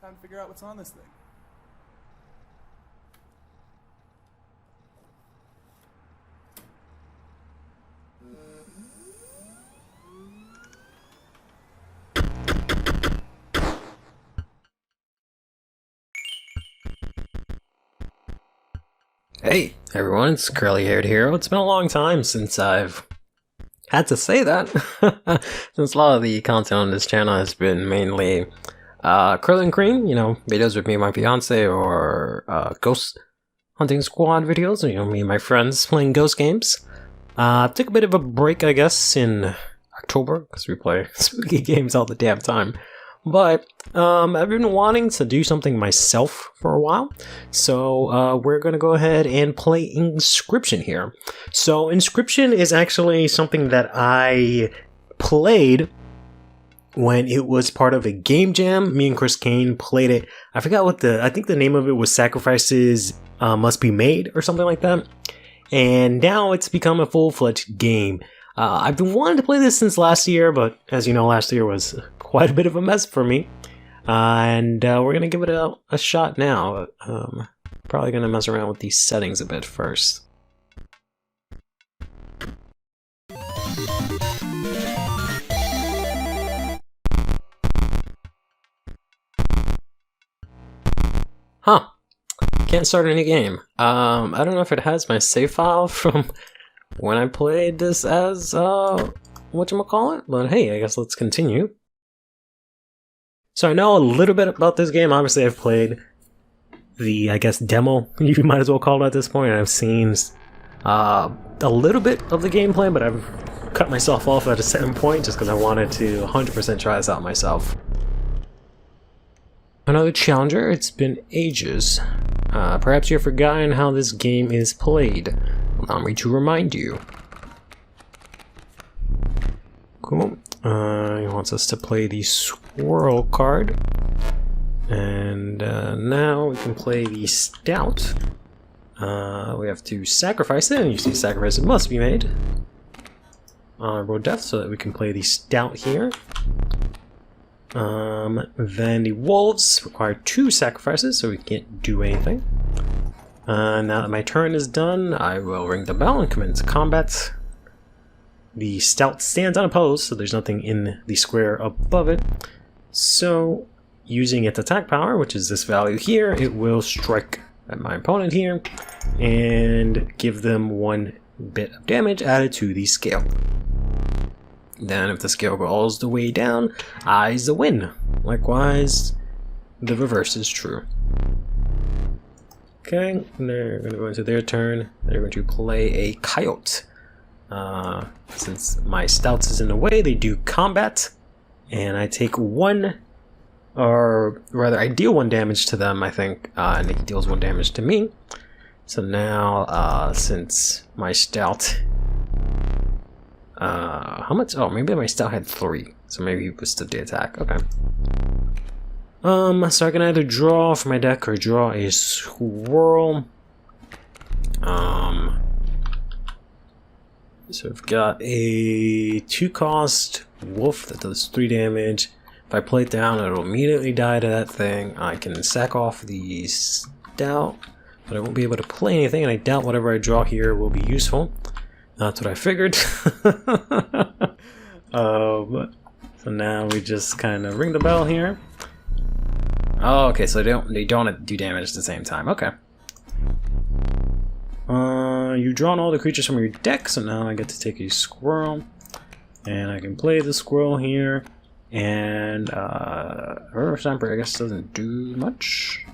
Time to figure out what's on this thing. Hey everyone, it's CurlyHairedHero. It's been a long time since I've had to say that, since a lot of the content on this channel has been mainly curly and cream, you know, videos with me and my fiance, or ghost hunting squad videos, you know, me and my friends playing ghost games. Took a bit of a break, I guess, in October, because we play spooky games all the damn time. But I've been wanting to do something myself for a while, so we're going to go ahead and play Inscryption here. So Inscryption is actually something that I played when it was part of a game jam. Me and Chris Kane played it. I forgot what I think the name of it was Sacrifices Must Be Made or something like that. And now it's become a full-fledged game. I've been wanting to play this since last year, but as you know, last year was quite a bit of a mess for me. And we're going to give it a shot now. Probably going to mess around with these settings a bit first. Huh. Can't start a new game. I don't know if it has my save file from when I played this as, whatchamacallit, but hey, I guess let's continue. So I know a little bit about this game. Obviously, I've played the, I guess, demo, you might as well call it at this point. I've seen a little bit of the gameplay, but I've cut myself off at a certain point just because I wanted to 100% try this out myself. Another challenger, it's been ages. Perhaps you've forgotten how this game is played. Allow me to remind you. Cool. He wants us to play the swirl card. And now we can play the stout. We have to sacrifice it, and you see sacrifices must be made. Roll death so that we can play the stout here. Then the wolves require 2 sacrifices, so we can't do anything. Now that my turn is done, I will ring the bell and come into combat. The stout stands unopposed, so there's nothing in the square above it. So, using its attack power, which is this value here, it will strike at my opponent here and give them 1 bit of damage added to the scale. Then if the scale goes the way down, I's the win. Likewise, the reverse is true. Okay, they're going to go into their turn. They're going to play a coyote. Since my stouts is in the way, they do combat. And I take 1, or rather I deal 1 damage to them, I think. And he deals 1 damage to me. So now, since my stout... how much? Oh, maybe my stout had 3. So maybe he boosted the attack. Okay. So I can either draw from my deck or draw a swirl. So I've got a 2-cost wolf that does 3 damage. If I play it down, it'll immediately die to that thing. I can sack off the stout, but I won't be able to play anything, and I doubt whatever I draw here will be useful. That's what I figured. So now we just kind of ring the bell here. Oh, okay, so they don't do damage at the same time. Okay. You've drawn all the creatures from your deck, so now I get to take a squirrel. And I can play the squirrel here. And, River Stamper, I guess, doesn't do much.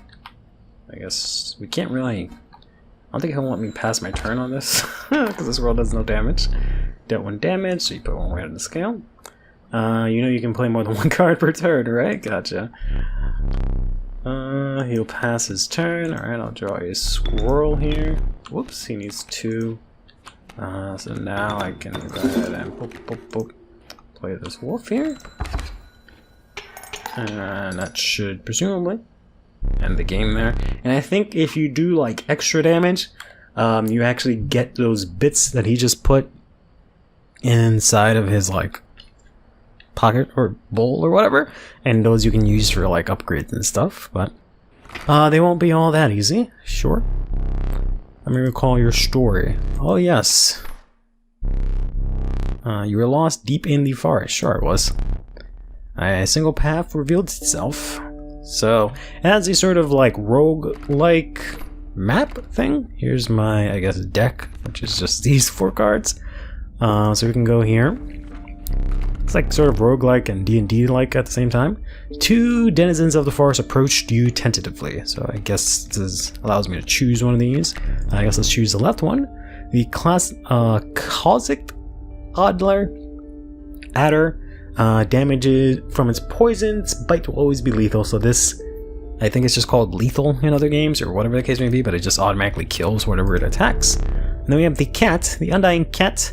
I guess we can't really... I don't think he'll want me past my turn on this, because this world does no damage. Dealt 1 damage, so you put 1 weight on the scale. You know you can play more than 1 card per turn, right? Gotcha. He'll pass his turn. Alright, I'll draw a squirrel here. Whoops, he needs 2. So now I can go ahead and play this wolf here. And that should presumably end the game there. And I think if you do like extra damage, you actually get those bits that he just put inside of his like pocket or bowl or whatever, and those you can use for like upgrades and stuff, but they won't be all that easy. Sure. Let me recall your story. Oh yes. You were lost deep in the forest. Sure it was. A single path revealed itself. So it has a sort of like roguelike map thing. Here's my, I guess, deck, which is just these 4 cards. So we can go here. It's like sort of roguelike and D&D like at the same time. 2 denizens of the forest approached you tentatively. So I guess this allows me to choose one of these. I guess let's choose the left one. The Cosmic Adder. Damages from its poison. Its bite will always be lethal. So this, I think it's just called lethal in other games or whatever the case may be, but it just automatically kills whatever it attacks. And then we have the cat, the undying cat.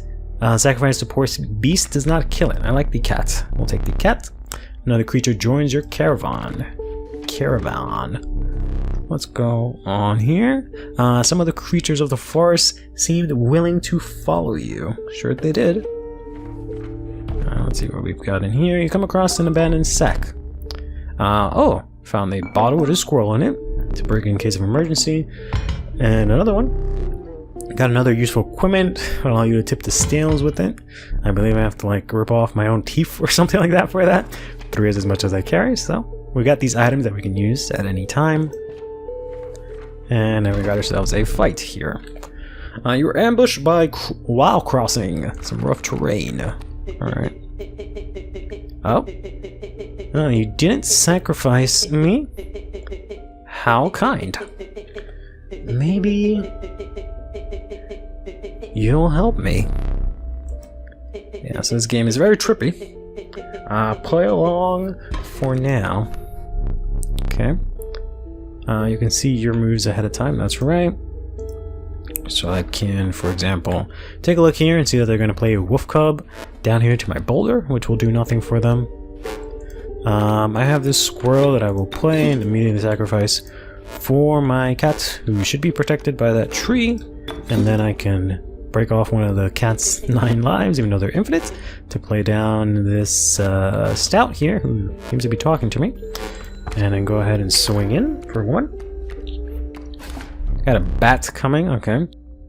Sacrifice to poor beast does not kill it. I like the cat. We'll take the cat. Another creature joins your caravan. Let's go on here. Some of the creatures of the forest seemed willing to follow you. Sure they did. Let's see what we've got in here. You come across an abandoned sack. Oh, found a bottle with a squirrel in it to break in case of emergency. And another one. Got another useful equipment. Will allow you to tip the scales with it. I believe I have to like rip off my own teeth or something like that for that. 3 is as much as I carry, so we got these items that we can use at any time. And then we got ourselves a fight here. You were ambushed by while crossing some rough terrain. Alright. Oh. Oh, you didn't sacrifice me? How kind. Maybe you'll help me. Yeah, so this game is very trippy. Play along for now. Okay. You can see your moves ahead of time, that's right. So I can, for example, take a look here and see that they're going to play a wolf cub down here to my boulder, which will do nothing for them. I have this squirrel that I will play and immediately sacrifice for my cat, who should be protected by that tree. And then I can break off one of the cat's 9 lives, even though they're infinite, to play down this stout here, who seems to be talking to me. And then go ahead and swing in for 1. Got a bat coming, okay.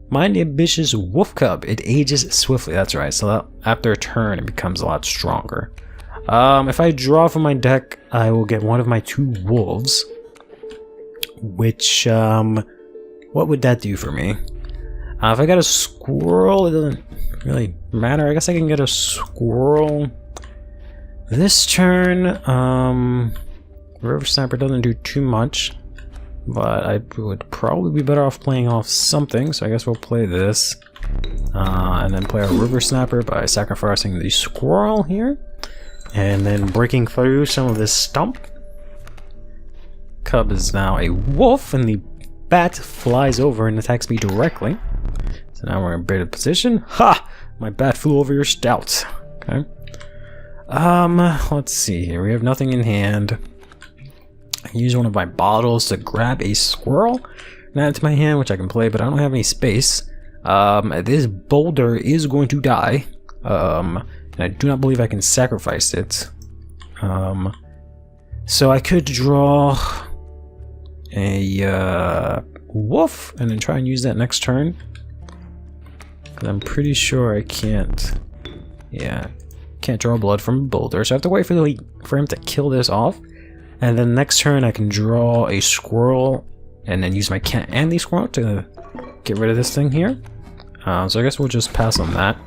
Mind the ambitious wolf cub. It ages swiftly, that's right. So that after a turn, it becomes a lot stronger. If I draw from my deck, I will get one of my 2 wolves. Which, what would that do for me? If I got a squirrel, it doesn't really matter. I guess I can get a squirrel this turn. River Snapper doesn't do too much, but I would probably be better off playing off something, so I guess we'll play this. And then play our River Snapper by sacrificing the squirrel here. And then breaking through some of this stump. Cub is now a wolf, and the bat flies over and attacks me directly. So now we're in a better position. Ha! My bat flew over your stout. Okay. Let's see here. We have nothing in hand. I use one of my bottles to grab a squirrel and add it to my hand, which I can play, but I don't have any space. This boulder is going to die. And I do not believe I can sacrifice it. So I could draw a wolf and then try and use that next turn. But I'm pretty sure I can't. Yeah, can't draw blood from a boulder, so I have to wait for him to kill this off. And then next turn I can draw a squirrel and then use my cat and the squirrel to get rid of this thing here. So I guess we'll just pass on that.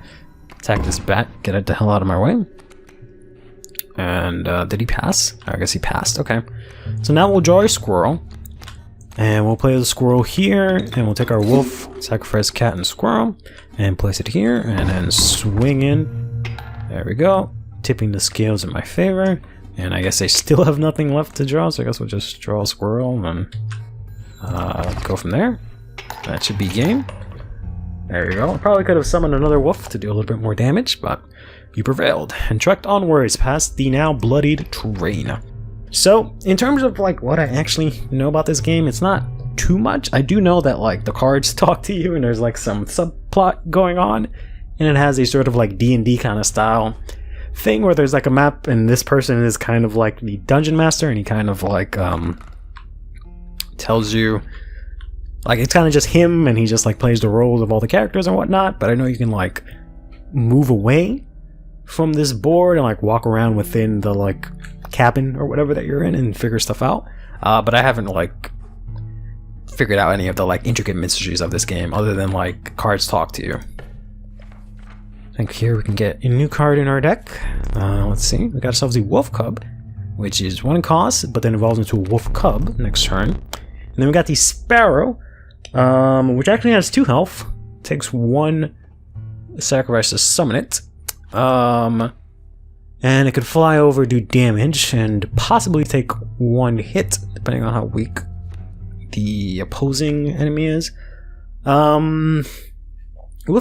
Attack this bat, get it the hell out of my way. And did he pass? I guess he passed, okay. So now we'll draw a squirrel. And we'll play the squirrel here, and we'll take our wolf, sacrifice cat and squirrel, and place it here, and then swing in. There we go. Tipping the scales in my favor. And I guess I still have nothing left to draw, so I guess we'll just draw a squirrel and go from there. That should be game. There you go. I probably could have summoned another wolf to do a little bit more damage, but you prevailed and trekked onwards past the now bloodied terrain. So, in terms of like what I actually know about this game, it's not too much. I do know that like the cards talk to you and there's like some subplot going on, and it has a sort of like D&D kind of style. thing where there's like a map and this person is kind of like the dungeon master, and he kind of like tells you, like, it's kind of just him and he just like plays the roles of all the characters and whatnot. But I know you can like move away from this board and like walk around within the like cabin or whatever that you're in and figure stuff out. But I haven't like figured out any of the like intricate mysteries of this game other than like cards talk to you. I think here we can get a new card in our deck. Let's see, we got ourselves a wolf cub, which is 1 cost but then evolves into a wolf cub next turn. And then we got the sparrow, which actually has 2 health, takes 1 sacrifice to summon it, and it could fly over, do damage, and possibly take 1 hit depending on how weak the opposing enemy is. Wolf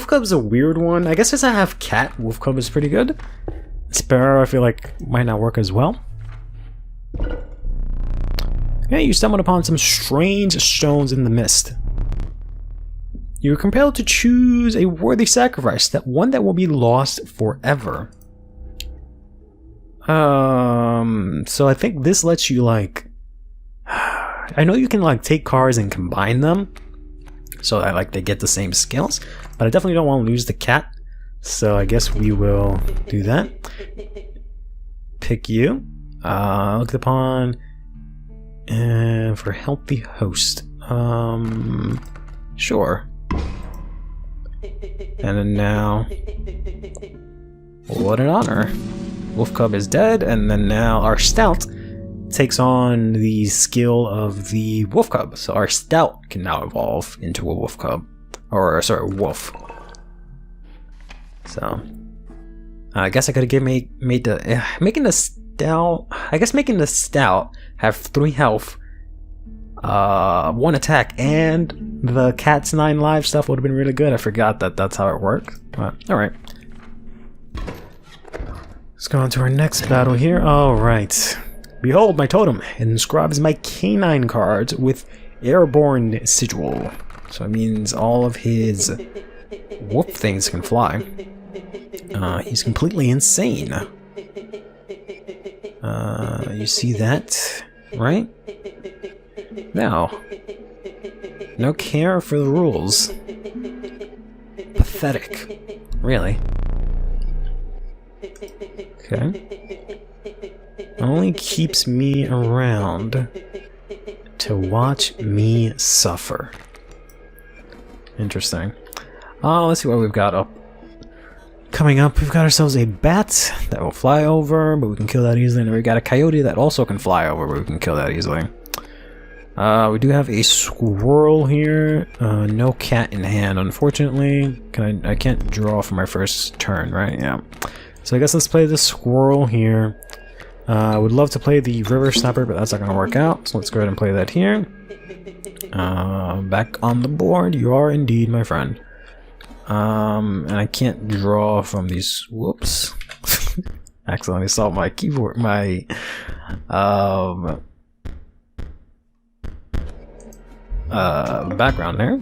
Cub's a weird one. I guess since I have cat, Wolf Cub is pretty good. Sparrow I feel like might not work as well. Okay, you stumbled upon some strange stones in the mist. You're compelled to choose a worthy sacrifice, that one that will be lost forever. So I think this lets you like, I know you can like take cards and combine them so that like they get the same skills, but I definitely don't want to lose the cat, so I guess we will do that. Pick you. Looked upon for healthy host. Sure. And then now, what an honor. Wolf Cub is dead, and then now our Stout takes on the skill of the Wolf Cub. So our Stout can now evolve into a Wolf Cub. Or, sorry, wolf. So, I guess I could have made the... making the Stout... I guess making the Stout have 3 health, 1 attack, and the cat's 9 life stuff would have been really good. I forgot that that's how it works. But, alright. Let's go on to our next battle here. Alright. Behold my totem. It inscribes my canine cards with airborne sigil. So it means all of his wolf things can fly. He's completely insane. You see that, right? Now, no care for the rules. Pathetic. Really. Okay. Only keeps me around to watch me suffer. Interesting. Let's see what we've got up. Coming up, we've got ourselves a bat that will fly over, but we can kill that easily. And we've got a coyote that also can fly over, but we can kill that easily. We do have a squirrel here. No cat in hand, unfortunately. I can't draw for my first turn, right? Yeah. So I guess let's play the squirrel here. I would love to play the river snapper, but that's not going to work out. So let's go ahead and play that here. Back on the board, you are indeed my friend. And I can't draw from these. Whoops! Accidentally saw my keyboard, my background there.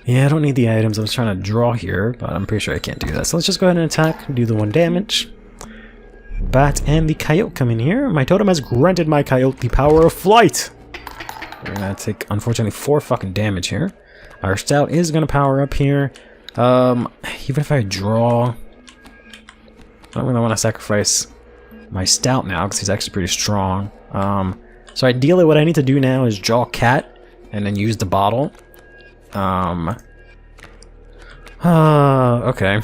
Yeah, I don't need the items. I was trying to draw here, but I'm pretty sure I can't do that. So let's just go ahead and attack, do the 1 damage. Bat and the coyote come in here. My totem has granted my coyote the power of flight. We're gonna take, unfortunately, 4 fucking damage here. Our Stout is gonna power up here. Even if I draw, I don't really want to sacrifice my Stout now because he's actually pretty strong. So ideally, what I need to do now is draw cat and then use the bottle. Okay.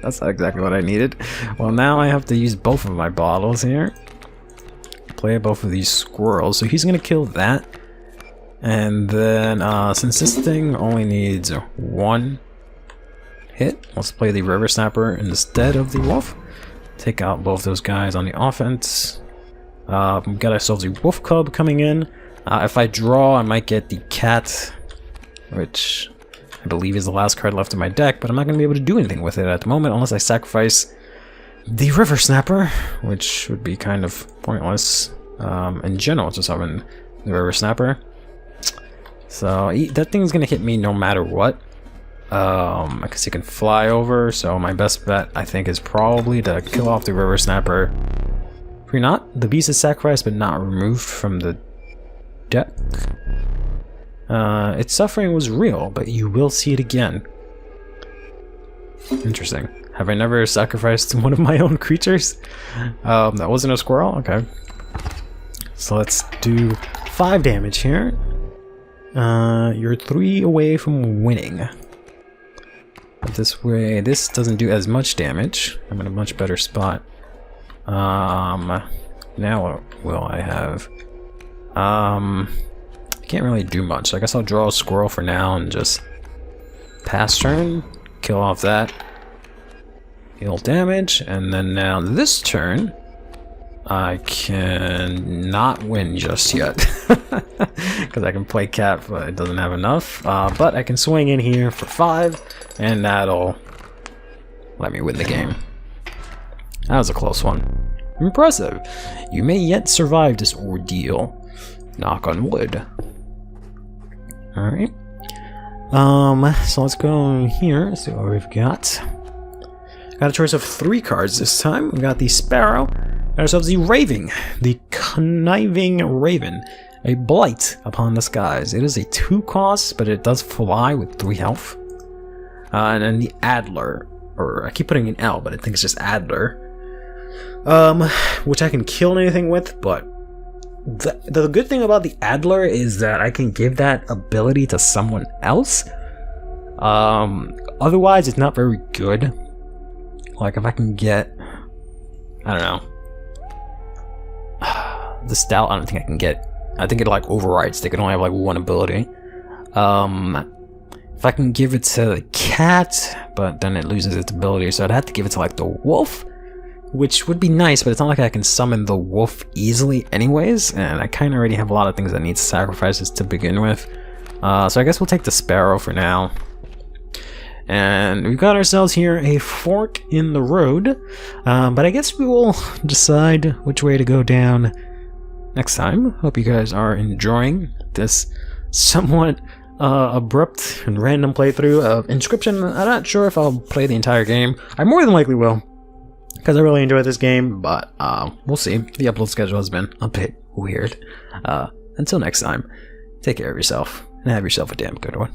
That's not exactly what I needed. Well, now I have to use both of my bottles here. Play both of these squirrels. So he's gonna kill that. And then, since this thing only needs 1 hit, let's play the river snapper instead of the wolf. Take out both those guys on the offense. We've got ourselves a wolf cub coming in. If I draw, I might get the cat, which I believe is the last card left in my deck, but I'm not going to be able to do anything with it at the moment unless I sacrifice the river snapper, which would be kind of pointless in general to summon the river snapper. So that thing's going to hit me no matter what. Because he can fly over, so my best bet, I think, is probably to kill off the river snapper. If you're not, the beast is sacrificed but not removed from the deck. Its suffering was real, but you will see it again. Interesting. Have I never sacrificed one of my own creatures? That wasn't a squirrel? Okay. So let's do 5 damage here. You're 3 away from winning. But this way, this doesn't do as much damage. I'm in a much better spot. Now what will I have? I can't really do much. I guess I'll draw a squirrel for now and just pass turn, kill off that, heal damage, and then now this turn, I can not win just yet. Because I can play cat, but it doesn't have enough. But I can swing in here for 5, and that'll let me win the game. That was a close one. Impressive. You may yet survive this ordeal. Knock on wood. Alright. So let's go here, see what we've got. Got a choice of 3 cards this time. We got the Sparrow. Got ourselves the Raving. The Conniving Raven. A blight upon the skies. It is a 2 cost, but it does fly with 3 health. And then the Adler, or I keep putting an L, but I think it's just Adler. Which I can kill anything with, but the good thing about the Adler is that I can give that ability to someone else. Otherwise, it's not very good. Like if I can get, I don't know, the Stout. I don't think I can get. I think it like overwrites. They can only have like 1 ability. If I can give it to the cat, but then it loses its ability, so I'd have to give it to like the wolf, which would be nice, but it's not like I can summon the wolf easily anyways, and I kind of already have a lot of things that need sacrifices to begin with. So I guess we'll take the Sparrow for now. And we've got ourselves here a fork in the road, but I guess we will decide which way to go down next time. Hope you guys are enjoying this somewhat abrupt and random playthrough of Inscryption. I'm not sure if I'll play the entire game. I more than likely will, because I really enjoyed this game, but we'll see. The upload schedule has been a bit weird. Until next time, take care of yourself, and have yourself a damn good one.